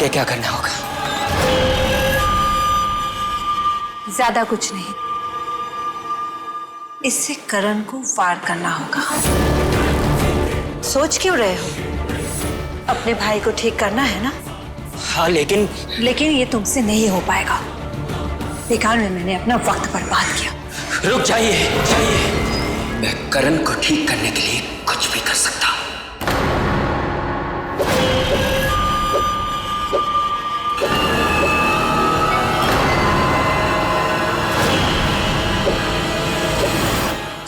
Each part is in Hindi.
आगे क्या करना होगा? ज्यादा कुछ नहीं, इससे करण को वार करना होगा। सोच क्यों रहे हो? अपने भाई को ठीक करना है ना? हाँ, लेकिन ये तुमसे नहीं हो पाएगा। बेकार में मैंने अपना वक्त बर्बाद किया। रुक जाइए, मैं करण को ठीक करने के लिए कुछ भी कर सकता हूँ।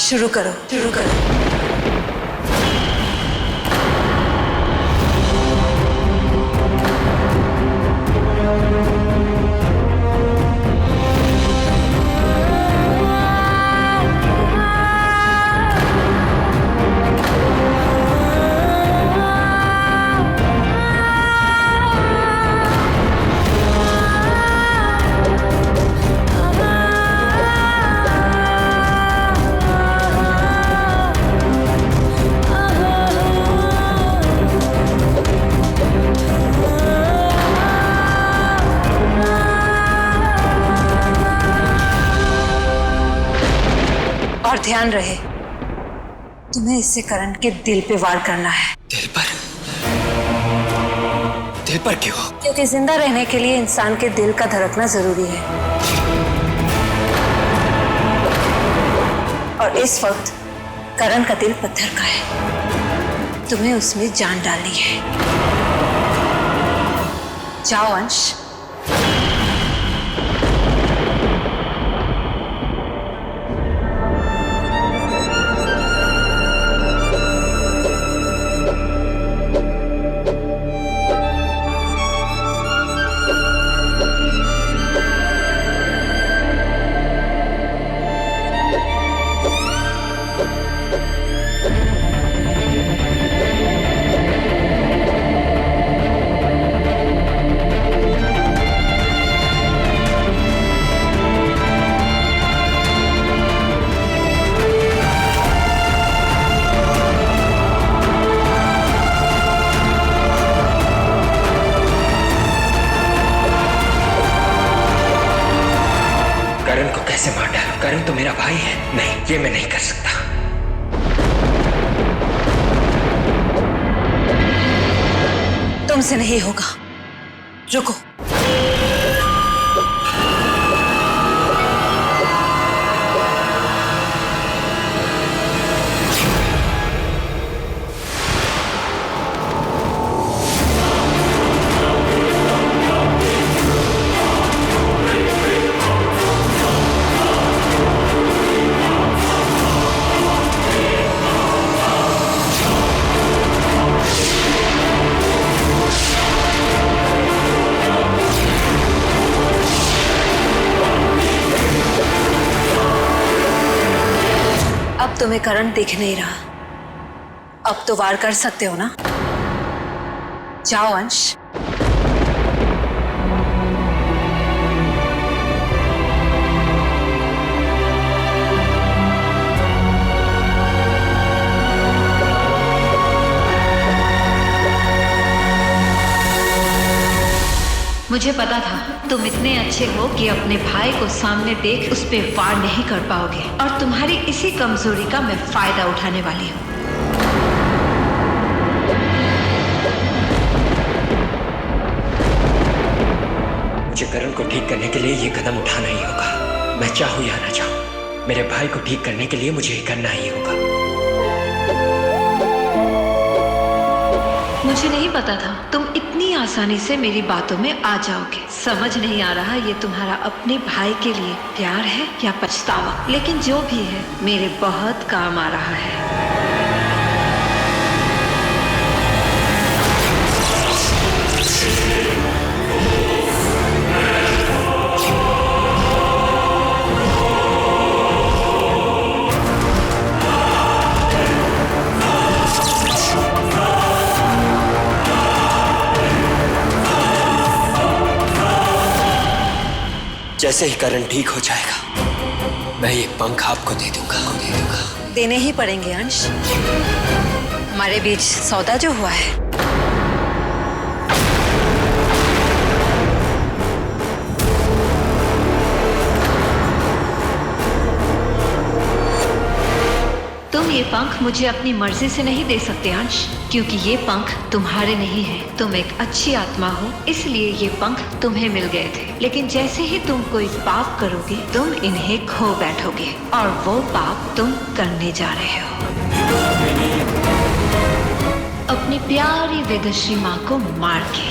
शुरू करो। और ध्यान रहे, तुम्हें इससे करण के दिल पे वार करना है। दिल पर? दिल पर क्यों? क्योंकि जिंदा रहने के लिए इंसान के दिल का धड़कना जरूरी है। और इस वक्त करण का दिल पत्थर का है। तुम्हें उसमें जान डालनी है। जाओ अंश। करण को कैसे मार डालूं? करण तो मेरा भाई है। नहीं, ये मैं नहीं कर सकता। तुमसे नहीं होगा। रुको। अब तुम्हें करण दिख नहीं रहा। अब तो वार कर सकते हो ना? जाओ अंश। मुझे पता था तुम इतने अच्छे हो कि अपने भाई को सामने देख उस पे वार नहीं कर पाओगे, और तुम्हारी इसी कमजोरी का मैं फायदा उठाने वाली हूँ। मुझे करण को ठीक करने के लिए ये कदम उठाना ही होगा। मैं चाहूँ या ना चाहूँ, मेरे भाई को ठीक करने के लिए मुझे ये करना ही होगा। मुझे नहीं पता था तुम इतनी आसानी से मेरी बातों में आ जाओगे। समझ नहीं आ रहा ये तुम्हारा अपने भाई के लिए प्यार है या पछतावा, लेकिन जो भी है मेरे बहुत काम आ रहा है। जैसे ही करण ठीक हो जाएगा, मैं ये पंख आपको दे दूंगा। देने ही पड़ेंगे अंश। हमारे बीच सौदा जो हुआ है। ये पंख मुझे अपनी मर्जी से नहीं दे सकते अंश, क्योंकि ये पंख तुम्हारे नहीं है। तुम एक अच्छी आत्मा हो, इसलिए ये पंख तुम्हें मिल गए थे। लेकिन जैसे ही तुम कोई पाप करोगे, तुम इन्हें खो बैठोगे, और वो पाप तुम करने जा रहे हो। अपनी प्यारी वेदश्री माँ को मार के।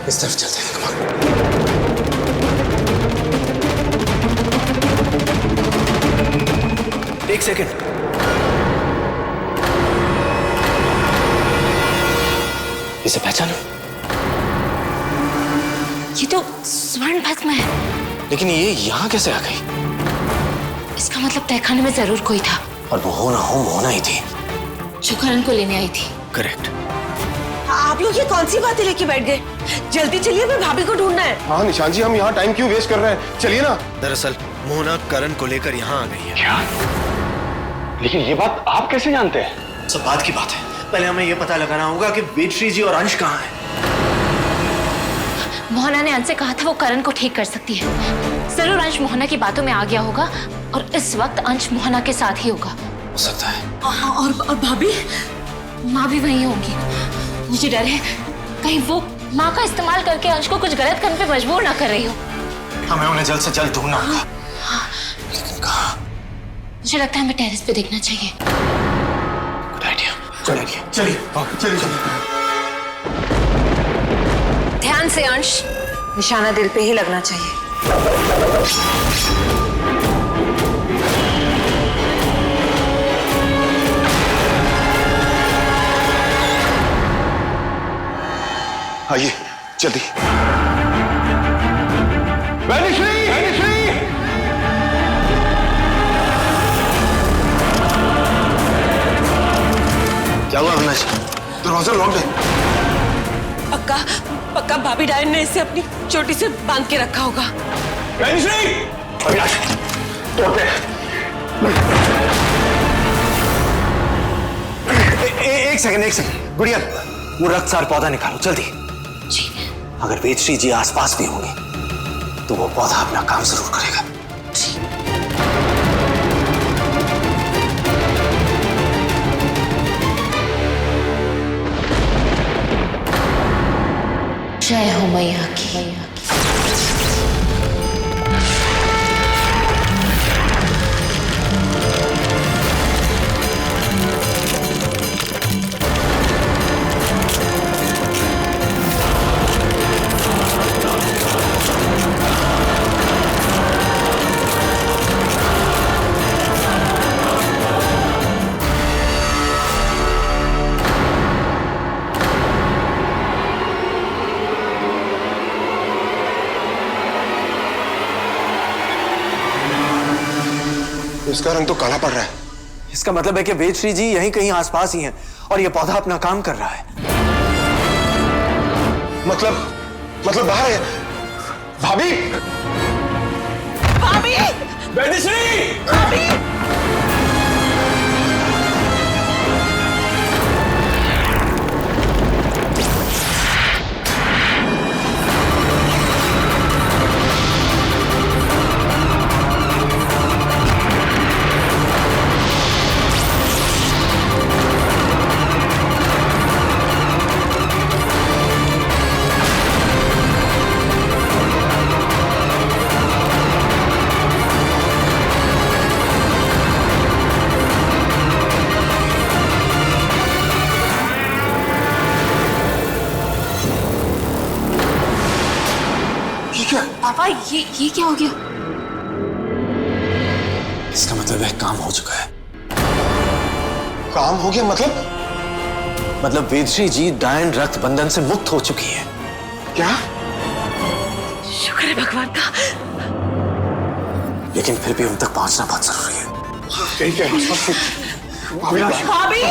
इस तरफ चलते हैं। कमाल। एक सेकंड। इसे पहचानो? ये तो स्वर्ण भस्म है। लेकिन ये यहाँ कैसे आ गई? इसका मतलब तहखाने में जरूर कोई था, और वो हो ना हो मोना ही थी। जो करण को लेने आई थी। करेक्ट। आप लोग ये कौन सी बातें लेके बैठ गए? जल्दी चलिए, हमें भाभी को ढूंढना है। हाँ निशान जी, हम यहाँ टाइम क्यों वेस्ट कर रहे हैं? चलिए ना। दरअसल मोना करण को लेकर यहाँ आ गई है। क्या? लेकिन ये बात आप कैसे जानते हैं? सब बात की बात है। पहले हमें ये पता लगाना होगा कि वेदश्री जी और अंश कहाँ हैं। मोहना ने अंश से कहा था वो करण को ठीक कर सकती है। जरूर अंश मोहना की बातों में आ गया होगा, और इस वक्त अंश मोहना के साथ ही होगा। हो सकता है। और भाभी? माँ भी वहीं होंगी। मुझे डर है कहीं वो माँ का इस्तेमाल करके अंश को कुछ गलत करने पे मजबूर ना कर रही हो। हमें उन्हें जल्द से जल्द ढूंढना होगा। लेकिन कहाँ? मुझे लगता है हमें टेरेस पे देखना चाहिए। Good idea. चलिए चलिए चलिए। ध्यान से अंश, निशाना दिल पे ही लगना चाहिए। आइए जल्दी। वेदश्री! वेदश्री! क्या हुआ अविनाश? दरवाजा लॉक है। पक्का पक्का भाभी डायन ने इसे अपनी चोटी से बांध के रखा होगा। वेदश्री! अविनाश तोड़ते हैं। एक सेकंड गुड़िया, वो रक्तसार पौधा निकालो जल्दी। अगर वेदश्री जी आसपास भी होंगी तो वो पौधा अपना काम जरूर करेगा। जय हो मैया की। इसका रंग तो काला पड़ रहा है। इसका मतलब है कि वेदश्री जी यहीं कहीं आसपास ही हैं और ये पौधा अपना काम कर रहा है। मतलब बाहर है। भाभी! भाभी! वेदश्री! भाभी! पापा ये क्या हो गया? इसका मतलब है काम हो चुका है। काम हो गया मतलब वेदश्री जी डायन रक्त बंधन से मुक्त हो चुकी है। क्या? शुक्र है भगवान का। लेकिन फिर भी उन तक पहुंचना बहुत जरूरी है। ठीक है भाभी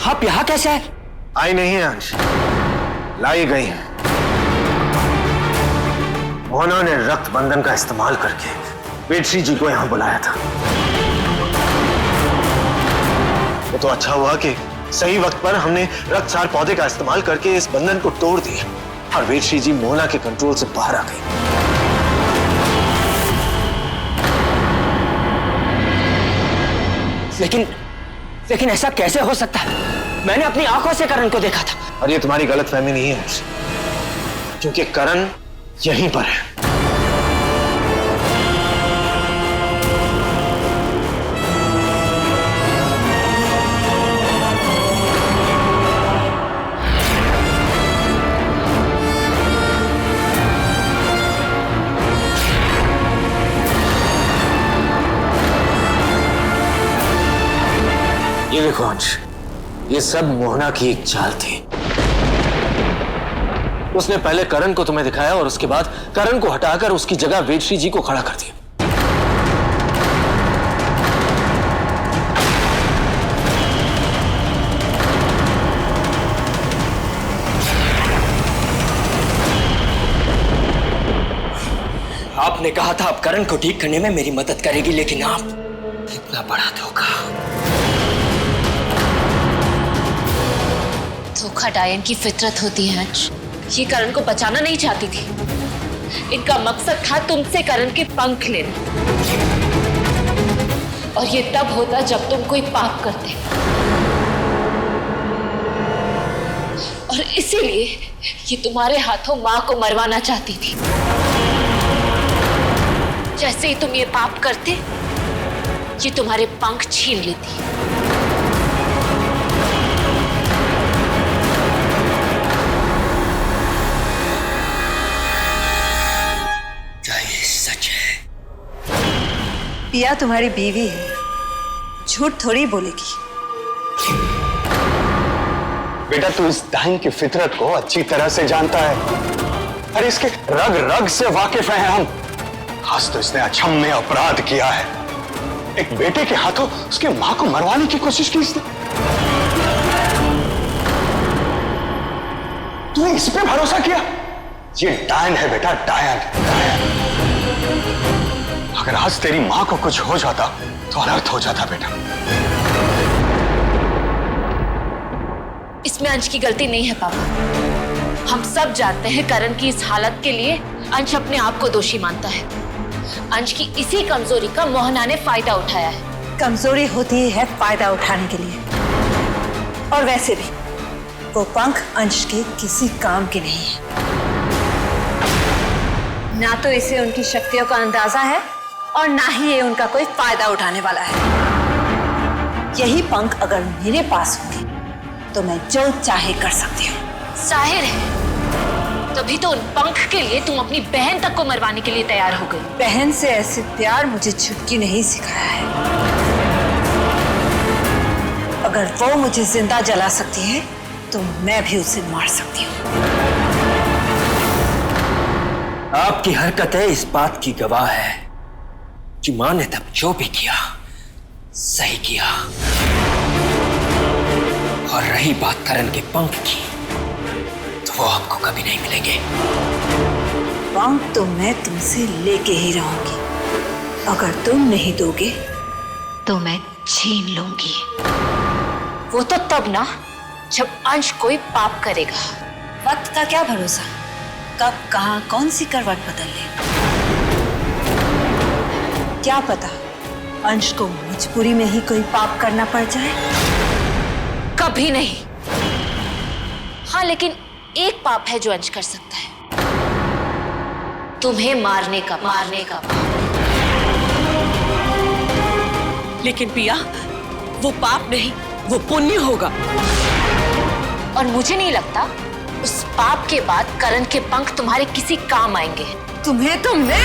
आप यहाँ कैसे है? आई नहीं है अंश, लाई गई है। मोहना ने रक्त बंधन का इस्तेमाल करके वेदश्री जी को यहां बुलाया था। वो तो अच्छा हुआ कि सही वक्त पर हमने रक्तसार पौधे का इस्तेमाल करके इस बंधन को तोड़ दिया और वेदश्री जी मोहना के कंट्रोल से बाहर आ गई। लेकिन ऐसा कैसे हो सकता है? मैंने अपनी आंखों से करण को देखा था। और ये तुम्हारी गलतफहमी नहीं है क्योंकि करण यहीं पर है। ये देखो अंश, ये सब मोहना की एक चाल थी। उसने पहले करण को तुम्हें दिखाया और उसके बाद करण को हटाकर उसकी जगह वेदश्री जी को खड़ा कर दिया। आपने कहा था आप करण को ठीक करने में मेरी मदद करेगी, लेकिन आप इतना बड़ा धोखा। धोखा डायन की फितरत होती है अंश। ये करण को बचाना नहीं चाहती थी। इनका मकसद था तुमसे करण के पंख लेना, और ये तब होता जब तुम कोई पाप करते, और इसीलिए ये तुम्हारे हाथों मां को मरवाना चाहती थी। जैसे ही तुम ये पाप करते, ये तुम्हारे पंख छीन लेती। पिया तुम्हारी बीवी है, झूठ थोड़ी बोलेगी। बेटा तू इस डाइन की फितरत को अच्छी तरह से जानता है। अरे इसके रग रग से वाकिफ हैं हम। आज तो इसने अक्षम्य अपराध किया है। एक बेटे के हाथों उसकी मां को मरवाने की कोशिश की इसने। तूने इस पे भरोसा किया? ये डायन है बेटा, डायन। अगर आज तेरी मां को कुछ हो जाता तो अनर्थ हो जाता बेटा। इसमें अंश की गलती नहीं है पापा। हम सब जानते हैं करण की इस हालत के लिए अंश अपने आप को दोषी मानता है। अंश की इसी कमजोरी का मोहना ने फायदा उठाया है। कमजोरी होती है फायदा उठाने के लिए, और वैसे भी वो पंख अंश के किसी काम के नहीं है। ना तो इसे उनकी शक्तियों का अंदाजा है और ना ही ये उनका कोई फायदा उठाने वाला है। यही पंख अगर मेरे पास होंगे तो मैं जो चाहे कर सकती हूँ। जाहिर है, तभी तो उन पंख के लिए तुम अपनी बहन तक को मरवाने के लिए तैयार हो गई। बहन से ऐसे प्यार मुझे छुटकी नहीं सिखाया है। अगर वो मुझे जिंदा जला सकती है तो मैं भी उसे मार सकती हूँ। आपकी हरकतें इस बात की गवाह है कि मां ने तब जो भी किया सही किया। और रही बात करण के पंख की, तो वो आपको कभी नहीं मिलेंगे। पंख तो मैं तुमसे लेके ही रहूंगी। अगर तुम नहीं दोगे तो मैं छीन लूंगी। वो तो तब ना, जब अंश कोई पाप करेगा। वक्त का क्या भरोसा, कब कहां कौन सी करवट बदल ले। क्या पता अंश को मजबूरी में ही कोई पाप करना पड़ जाए। कभी नहीं। हाँ, लेकिन एक पाप है जो अंश कर सकता है, तुम्हें मारने का पाप। लेकिन पिया, वो पाप नहीं, वो पुण्य होगा। और मुझे नहीं लगता उस पाप के बाद करण के पंख तुम्हारे किसी काम आएंगे। तुम्हें तो मैं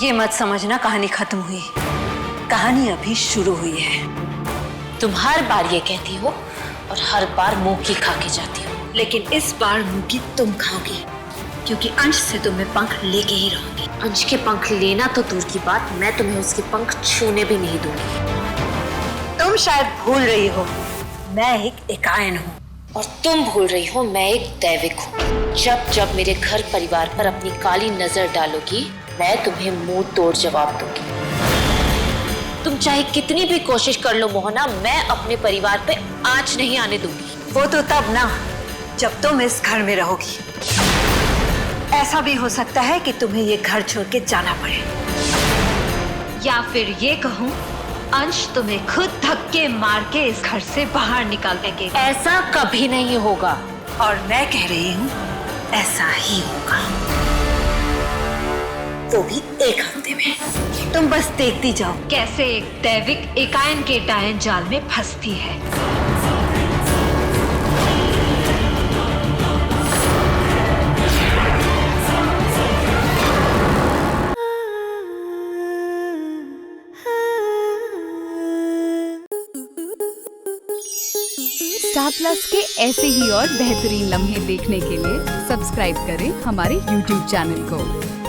ये मत समझना कहानी खत्म हुई। कहानी अभी शुरू हुई है। तुम हर बार ये कहती हो और हर बार मुंह की खा के जाती हो। लेकिन इस बार मुंह की तुम खाओगी, क्योंकि अंश से तो मैं पंख लेके ही रहूंगी। अंश के पंख लेना तो दूर की बात, मैं तुम्हें उसके पंख छूने भी नहीं दूंगी। तुम शायद भूल रही हो, मैं एक एकायन हूँ। और तुम भूल रही हो, मैं एक दैविक हूँ। जब जब मेरे घर परिवार पर अपनी काली नजर डालोगी, मैं तुम्हें मुंह तोड़ जवाब दूंगी। तुम चाहे कितनी भी कोशिश कर लो मोहना, मैं अपने परिवार पे आंच नहीं आने दूंगी। वो तो तब ना, जब तुम इस घर में रहोगी। ऐसा भी हो सकता है कि तुम्हें ये घर छोड़ के जाना पड़े, या फिर ये कहूँ, अंश तुम्हें खुद धक्के मार के इस घर से बाहर निकाल देंगे। ऐसा कभी नहीं होगा। और मैं कह रही हूँ ऐसा ही होगा, तो भी एक हफ्ते में। तुम बस देखती जाओ कैसे एक दैविक एकायन के डायन जाल में फंसती है। स्टार प्लस के ऐसे ही और बेहतरीन लम्हे देखने के लिए सब्सक्राइब करें हमारे YouTube चैनल को।